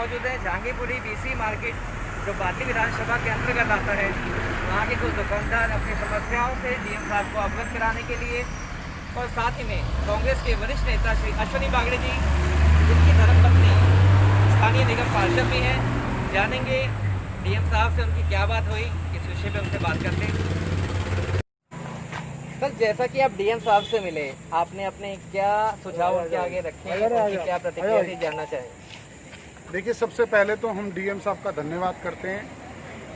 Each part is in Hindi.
मौजूद है जहांगीरपुरी बीसी मार्केट, जो बाटली विधानसभा के अंतर्गत आता है। वहाँ के कुछ दुकानदार अपनी समस्याओं से डीएम साहब को अवगत कराने के लिए, और साथ ही में कांग्रेस के वरिष्ठ नेता श्री अश्विनी बागड़े जी, जिनकी धर्मपत्नी स्थानीय निगम पार्षद भी हैं, जानेंगे डीएम साहब से उनकी क्या बात हुई, इस विषय पे उनसे बात करते हैं। सर, जैसा कि आप डीएम साहब से मिले, आपने अपने क्या सुझाव उनके आगे रखे, उनकी क्या प्रतिक्रिया थी, जानना चाहेंगे। देखिए, सबसे पहले तो हम डीएम साहब का धन्यवाद करते हैं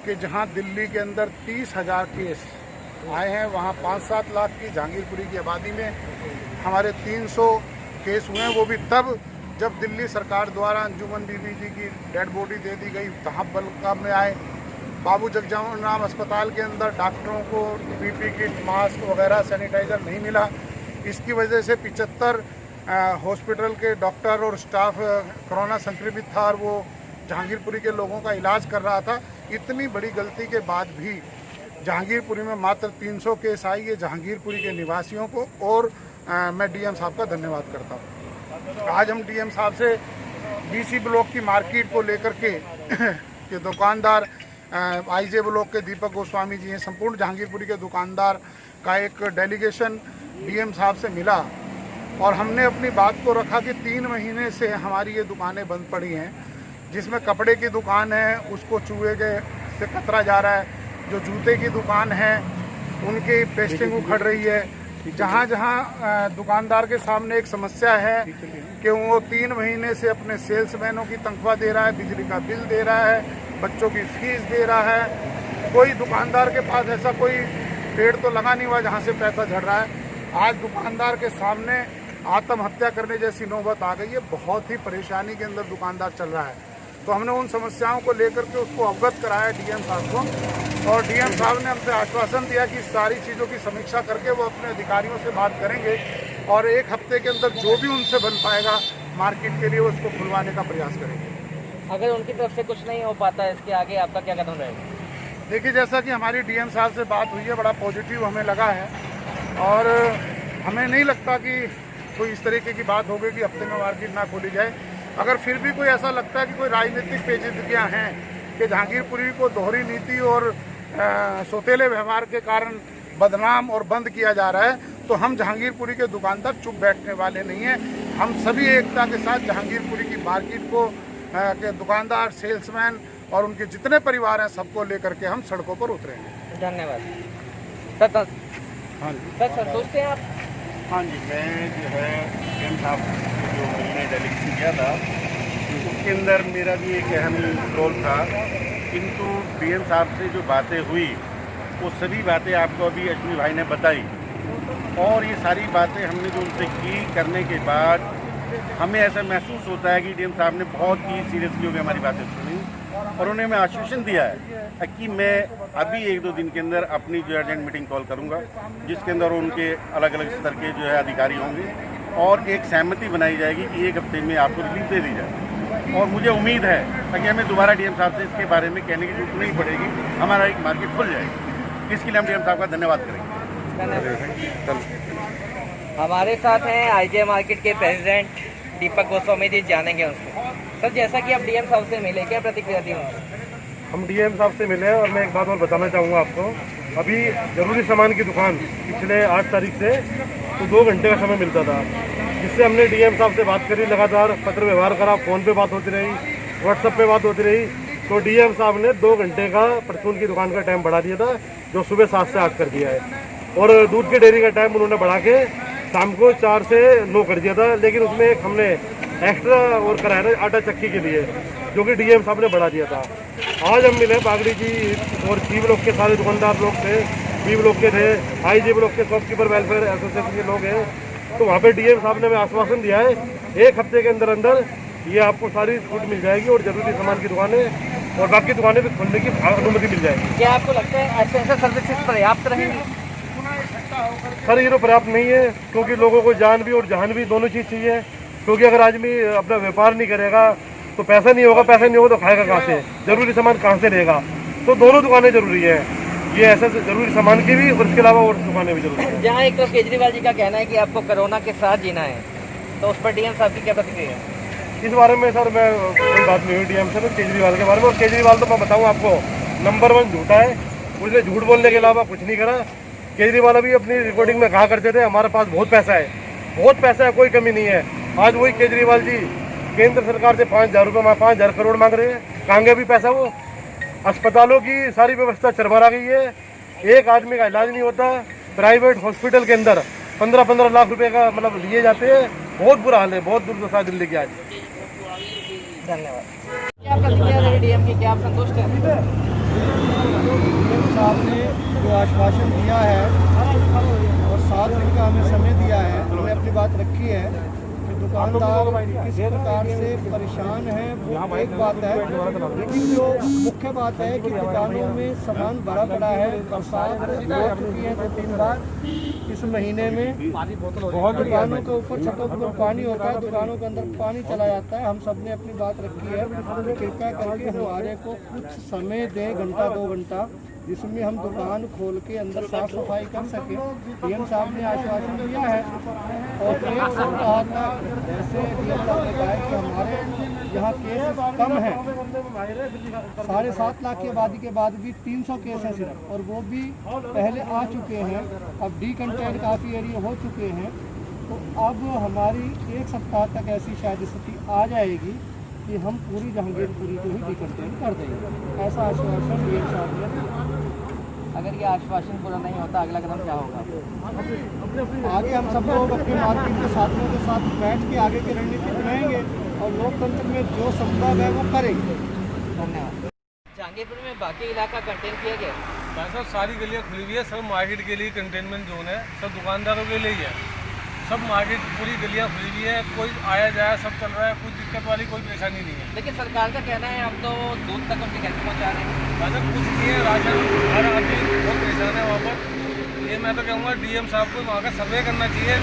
कि जहां दिल्ली के अंदर 30,000 केस आए हैं, वहां 5-7 लाख की जहांगीरपुरी की आबादी में हमारे 300 केस हुए हैं। वो भी तब जब दिल्ली सरकार द्वारा अंजुमन बीबी जी की डेड बॉडी दे दी गई, तहाँ बल्क में आए। बाबू जगजीवन राम अस्पताल के अंदर डॉक्टरों को पीपी किट, मास्क वगैरह, सैनिटाइज़र नहीं मिला। इसकी वजह से 75 हॉस्पिटल के डॉक्टर और स्टाफ कोरोना संक्रमित था और वो जहांगीरपुरी के लोगों का इलाज कर रहा था। इतनी बड़ी गलती के बाद भी जहांगीरपुरी में मात्र 300 केस आई है जहांगीरपुरी के निवासियों को, और मैं डीएम साहब का धन्यवाद करता हूँ। आज हम डीएम साहब से बीसी ब्लॉक की मार्केट को लेकर के दुकानदार, आईजे ब्लॉक के दीपक गोस्वामी जी हैं, संपूर्ण जहांगीरपुरी के दुकानदार का एक डेलीगेशन डीएम साहब से मिला, और हमने अपनी बात को रखा कि 3 महीने से हमारी ये दुकानें बंद पड़ी हैं। जिसमें कपड़े की दुकान है उसको चूहे के से कतरा जा रहा है, जो जूते की दुकान है उनकी पेस्टिंग उखड़ रही है। जहाँ जहाँ दुकानदार के सामने एक समस्या है कि वो 3 महीने से अपने सेल्समैनों की तनख्वाह दे रहा है, बिजली का बिल दे रहा है, बच्चों की फीस दे रहा है, कोई दुकानदार के पास ऐसा कोई पेड़ तो लगा नहीं हुआ जहाँ से पैसा झड़ रहा है। आज दुकानदार के सामने आत्महत्या करने जैसी नौबत आ गई है। बहुत ही परेशानी के अंदर दुकानदार चल रहा है। तो हमने उन समस्याओं को लेकर के उसको अवगत कराया डीएम साहब को, और डीएम साहब ने हमसे आश्वासन दिया कि सारी चीज़ों की समीक्षा करके वो अपने अधिकारियों से बात करेंगे, और 1 हफ्ते के अंदर जो भी उनसे बन पाएगा मार्केट के लिए उसको खुलवाने का प्रयास करेंगे। अगर उनकी तरफ से कुछ नहीं हो पाता है, इसके आगे आपका क्या कदम रहेगा? देखिए, जैसा कि हमारी डीएम साहब से बात हुई है, बड़ा पॉजिटिव हमें लगा है, और हमें नहीं लगता कि कोई इस तरीके की बात होगी कि हफ्ते में मार्केट ना खोली जाए। अगर फिर भी कोई ऐसा लगता है कि कोई राजनीतिक पेचीदगियाँ हैं कि जहांगीरपुरी को दोहरी नीति और सौतेले व्यवहार के कारण बदनाम और बंद किया जा रहा है, तो हम जहांगीरपुरी के दुकानदार चुप बैठने वाले नहीं हैं। हम सभी एकता के साथ जहांगीरपुरी की मार्केट को के दुकानदार, सेल्समैन और उनके जितने परिवार हैं सबको लेकर के हम सड़कों पर उतरेंगे। धन्यवाद सर। हाँ जी सर, संतुष्ट हैं आप? हाँ जी, मैं जो है डीएम साहब जो मैंने डेलीगेशन किया था उसके अंदर मेरा भी एक अहम रोल था, किंतु डीएम साहब से जो बातें हुई वो सभी बातें आपको अभी अश्विनी भाई ने बताई, और ये सारी बातें हमने जो उनसे की करने के बाद हमें ऐसा महसूस होता है कि डीएम साहब ने बहुत ही सीरियसली होकर हमारी बातें सुनी, और उन्हें मैं आश्वासन दिया है कि मैं अभी 1-2 दिन के अंदर अपनी जो अर्जेंट मीटिंग कॉल करूंगा, जिसके अंदर उनके अलग अलग स्तर के जो है अधिकारी होंगे, और एक सहमति बनाई जाएगी कि 1 हफ्ते में आपको रिलीफ दे दी जाए। और मुझे उम्मीद है कि हमें दोबारा डीएम साहब से इसके बारे में कहने की जरूरत नहीं पड़ेगी, हमारा एक मार्केट खुल जाएगी। इसके लिए हम डीएम साहब का धन्यवाद करेंगे। हमारे साथ हैं आईजे मार्केट के प्रेसिडेंट दीपक गोस्वामी जी, जानेंगे उनसे। सर, जैसा कि आप डीएम साहब से मिले, क्या प्रतिक्रिया दी उन्होंने? हम डीएम साहब से मिले, और मैं एक बात और बताना चाहूँगा आपको। अभी ज़रूरी सामान की दुकान पिछले 8 तारीख से तो 2 घंटे का समय मिलता था, जिससे हमने डीएम साहब से बात करी, लगातार पत्र व्यवहार करा, फ़ोन पे बात होती रही, व्हाट्सएप पे बात होती रही। तो डीएम साहब ने 2 घंटे का परचून की दुकान का टाइम बढ़ा दिया था, जो सुबह 7 से 8 कर दिया है, और दूध की डेयरी का टाइम उन्होंने बढ़ा के शाम को 4 से 9 कर दिया था। लेकिन उसमें एक हमने एक्स्ट्रा और कराया था आटा चक्की के लिए, जो कि डीएम साहब ने बढ़ा दिया था। आज हम मिले बागड़ी जी और सी ब्लॉक के सारे दुकानदार लोग थे, बी ब्लॉक के थे, आईजे ब्लॉक के शॉपकीपर वेलफेयर एसोसिएशन के लोग हैं। तो वहाँ पे डीएम साहब ने हमें आश्वासन दिया है 1 हफ्ते के अंदर अंदर ये आपको सारी छूट मिल जाएगी, और जरूरी सामान की दुकानें और बाकी दुकानें भी खोलने की अनुमति मिल जाएगी। क्या आपको लगता है एसेंशियल सर्विसेज पर्याप्त रहेंगी? सर, ये तो पर्याप्त नहीं है, क्योंकि लोगों को जान भी और जहान भी दोनों चीज़ चाहिए। क्योंकि अगर आदमी अपना व्यापार नहीं करेगा तो पैसा नहीं होगा, पैसा नहीं होगा तो खाएगा कहाँ से, जरूरी सामान कहाँ से लेगा। तो दोनों दुकानें जरूरी है, ये ऐसा जरूरी सामान की भी और इसके अलावा और दुकानें भी जरूरी है। जहाँ एक तो केजरीवाल जी का कहना है कि आपको कोरोना के साथ जीना है, तो उस पर डीएम साहब की क्या प्रतिक्रिया है? इस बारे में सर मैं कोई बात नहीं हुई डीएम से, केजरीवाल के बारे में। और केजरीवाल तो मैं बताऊँ आपको नंबर 1 झूठा है, उसने झूठ बोलने के अलावा कुछ नहीं करा। केजरीवाल अभी अपनी रिकॉर्डिंग में कहा करते थे हमारे पास बहुत पैसा है, बहुत पैसा है, कोई कमी नहीं है। आज वही केजरीवाल जी केंद्र सरकार से 5,000 रुपये 5,000 करोड़ मांग रहे हैं, कहाँ गया भी पैसा वो। अस्पतालों की सारी व्यवस्था चरमरा गई है, एक आदमी का इलाज नहीं होता। प्राइवेट हॉस्पिटल के अंदर 15-15 लाख रुपए का मतलब लिए जाते हैं। बहुत बुरा हाल है, बहुत दुर्दशा है दिल्ली की आज। धन्यवाद। क्या प्रतिक्रिया रही डीएम की, क्या आप संतुष्ट हैं? डीएम साहब ने जो आश्वासन दिया है और 7 दिन का हमें समय दिया है, हमें अपनी बात रखी है कि दुकानदार किस प्रकार से परेशान हैं वो एक बात है, लेकिन जो मुख्य बात है कि दुकानों में सामान भरा पड़ा है। बरसात हो चुकी है 2-3 बार इस महीने में, बहुत दुकानों के ऊपर छतों पर पानी होता है, दुकानों के अंदर पानी चला जाता है। हम सब ने अपनी बात रखी है कि कृपया करके हमारे को कुछ समय दें, घंटा 2 घंटा, जिसमें हम दुकान खोल के अंदर साफ सफाई कर सकें। डीएम साहब ने आश्वासन दिया है और एक सप्ताह तक, जैसे डीएम साहब ने कहा कि हमारे यहाँ केस कम है, 7.5 लाख की आबादी के बाद भी 300 केस हैं सिर्फ, और वो भी पहले आ चुके हैं। अब डीकंटेंट काफ़ी एरिया हो चुके हैं, तो अब हमारी एक सप्ताह तक ऐसी शायद स्थिति आ जाएगी कि हम पूरी जहांगीरपुरी को ही डीकंटेंट कर देंगे। ऐसा आश्वासन डीएम साहब ने दिया। अगर ये आश्वासन पूरा नहीं होता अगला कदम क्या होगा? आगे हम सब लोग अपने मार्केट के साथियों के साथ बैठ के आगे की रणनीति बनाएंगे और लोकतंत्र में जो संभव है वो करेंगे। धन्यवाद। जहांगीरपुर में बाकी इलाका कंटेन किया गया? भाई साहब सारी गलियाँ खुली हुई है, सब मार्केट के लिए कंटेनमेंट जोन है, सब दुकानदारों के लिए ही है। सब मार्केट पूरी गलियाँ खुली हुई है, कोई आया जाया सब चल रहा है, कोई दिक्कत वाली कोई परेशानी नहीं है। लेकिन सरकार का कहना है हम तो दूध तक उनकी कैसे पहुँचा रहे हैं। मतलब कुछ नहीं है, राशन हर आदमी बहुत परेशान है वहाँ पर। ये मैं तो कहूँगा डीएम साहब को वहाँ का सर्वे करना चाहिए,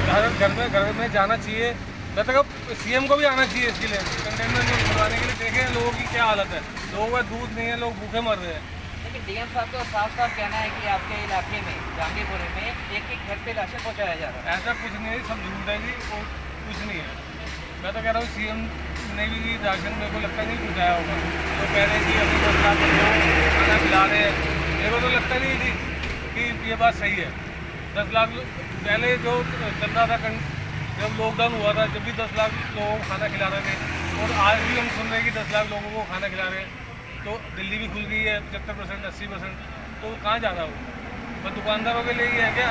घर में जाना चाहिए। मैं तो कहूँ सीएम को भी आना चाहिए इसके लिए, कंटेनमेंट जोन खुलवाने के लिए। देखें लोगों की क्या हालत है, लोगों का दूध नहीं है, लोग भूखे मर रहे हैं। लेकिन डीएम साहब को साफ साफ कहना है कि आपके इलाके में जहांगीरपुर में एक घर पे राशन पहुँचाया जा रहा है। ऐसा कुछ नहीं है, सब झूठ है जी, और कुछ नहीं है। मैं तो कह रहा हूँ सीएम ने भी राशन मेरे को लगता नहीं पहुँचाया होगा। तो कह रहे हैं कि अभी 10 लाख लोग खाना खिला रहे हैं, मेरे को तो लगता नहीं थी कि ये बात सही है। 10 लाख पहले जो चल रहा था, जब लॉकडाउन हुआ था, जब भी 10 लाख लोगों को खाना खिला रहे थे, और आज भी हम सुन रहे हैं कि 10 लाख लोगों को खाना खिला रहे हैं। तो दिल्ली भी खुल गई है 75%, 80%, तो कहाँ जा रहा हो? तो दुकानदारों के लिए ही है क्या?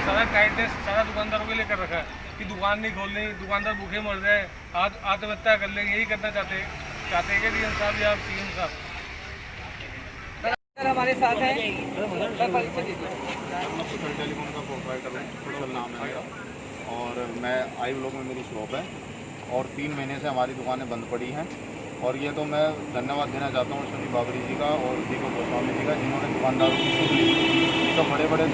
सारा टाइटनेस सारा दुकानदारों के लिए कर रखा है कि दुकान नहीं खोलनी, दुकानदार भूखे मर जाए, आज आत्महत्या कर लें, यही करना चाहते हैं क्या डीएम साहब या सीएम साहब? सर हमारे साथ हैं, सर परिचय दीजिए। टेलीकॉम का प्रोपराइटर है, कुशल नाम है मेरा, और मैं आई ब्लॉक में मेरी शॉप है, और 3 महीने से हमारी दुकानें बंद पड़ी हैं। और ये तो मैं धन्यवाद देना चाहता हूँ सुनील बाबरी जी का और दीपक गोस्वामी जी का, जिन्होंने दुकानदारों की सुध ली। तो बड़े बड़े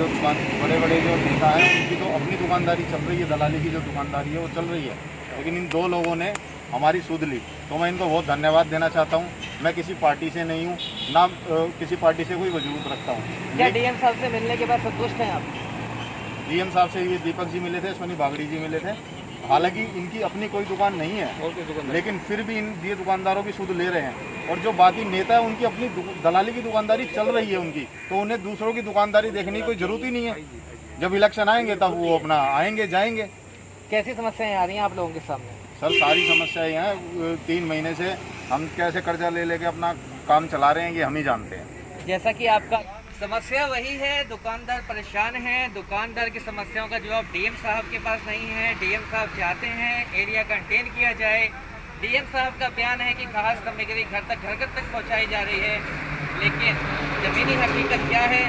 जो नेता हैं उनकी तो अपनी दुकानदारी चल रही है, दलाली की जो दुकानदारी है वो चल रही है, लेकिन इन 2 लोगों ने हमारी सुध ली, तो मैं इनको बहुत धन्यवाद देना चाहता हूँ। मैं किसी पार्टी से नहीं हूँ, ना किसी पार्टी से कोई वजूद रखता हूँ। क्या डीएम साहब से मिलने के बाद संतुष्ट हैं आप? डीएम साहब से ये दीपक जी मिले थे, सुनील बागड़ी जी मिले थे। हालांकि इनकी अपनी कोई दुकान नहीं है, लेकिन फिर भी ये दुकानदारों की सुध ले रहे हैं। और जो बाकी नेता है उनकी अपनी दलाली की दुकानदारी चल रही है उनकी, तो उन्हें दूसरों की दुकानदारी देखने की कोई जरूरत ही नहीं है। जब इलेक्शन आएंगे तब वो अपना आएंगे जाएंगे। कैसी समस्याएं आ रही हैं आप लोगों के सामने? सर सारी समस्याएं हैं, 3 महीने से हम कैसे कर्जा ले लेके अपना काम चला रहे हैं ये हम ही जानते हैं। जैसा कि आपका समस्या वही है, दुकानदार परेशान हैं, दुकानदार की समस्याओं का जवाब डीएम साहब के पास नहीं है। डीएम साहब चाहते हैं एरिया कंटेन किया जाए। डीएम साहब का बयान है कि खास सामग्री घर तक पहुंचाई जा रही है, लेकिन जमीनी हकीकत क्या है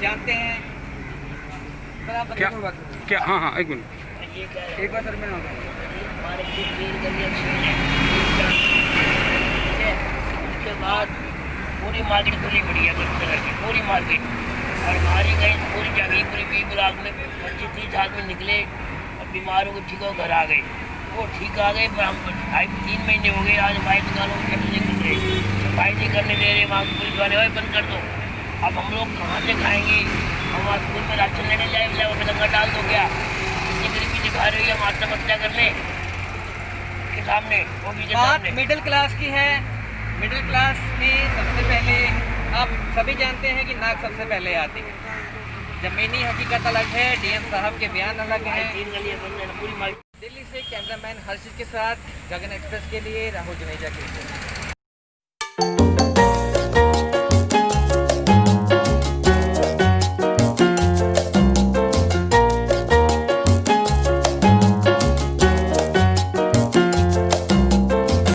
जानते हैं। सर आप क्या? हाँ एक मिनट, एक बार सर मैं उसके बाद पूरी मार्केट खुली पड़ी है, तरह की पूरी मार्केट, और हमारी गई पूरी जहांगीरपुरी बी ब्लॉक में 25-30 आदमी निकले और बीमारों को ठीक हो घर आ गए। वो ठीक आ गए, पर हम 3 महीने हो गए, आज हमारी दुकानों में नहीं खुल रहे, सफाई नहीं करने दे रहे, वहाँ पुलिस वाले भाई बंद कर दो। अब हम लोग कहाँ से खाएंगे? हम वहाँ स्कूल में राशन लेने जाए, वो लंगर डाल दो क्या? इतनी गरीबी दिखा रही है, हम आत्महत्या कर लें। के सामने, ऑफिस के बात सामने। मिडिल क्लास की है। मिडिल क्लास में सबसे पहले आप सभी जानते हैं कि नाक सबसे पहले आती है। जमीनी हकीकत अलग है, डीएम साहब के बयान अलग हैं। 3 गलियां बंद है, पूरी मार्केट। दिल्ली से कैमरामैन हर्षित के साथ गगन एक्सप्रेस के लिए राहुल जुनेजा के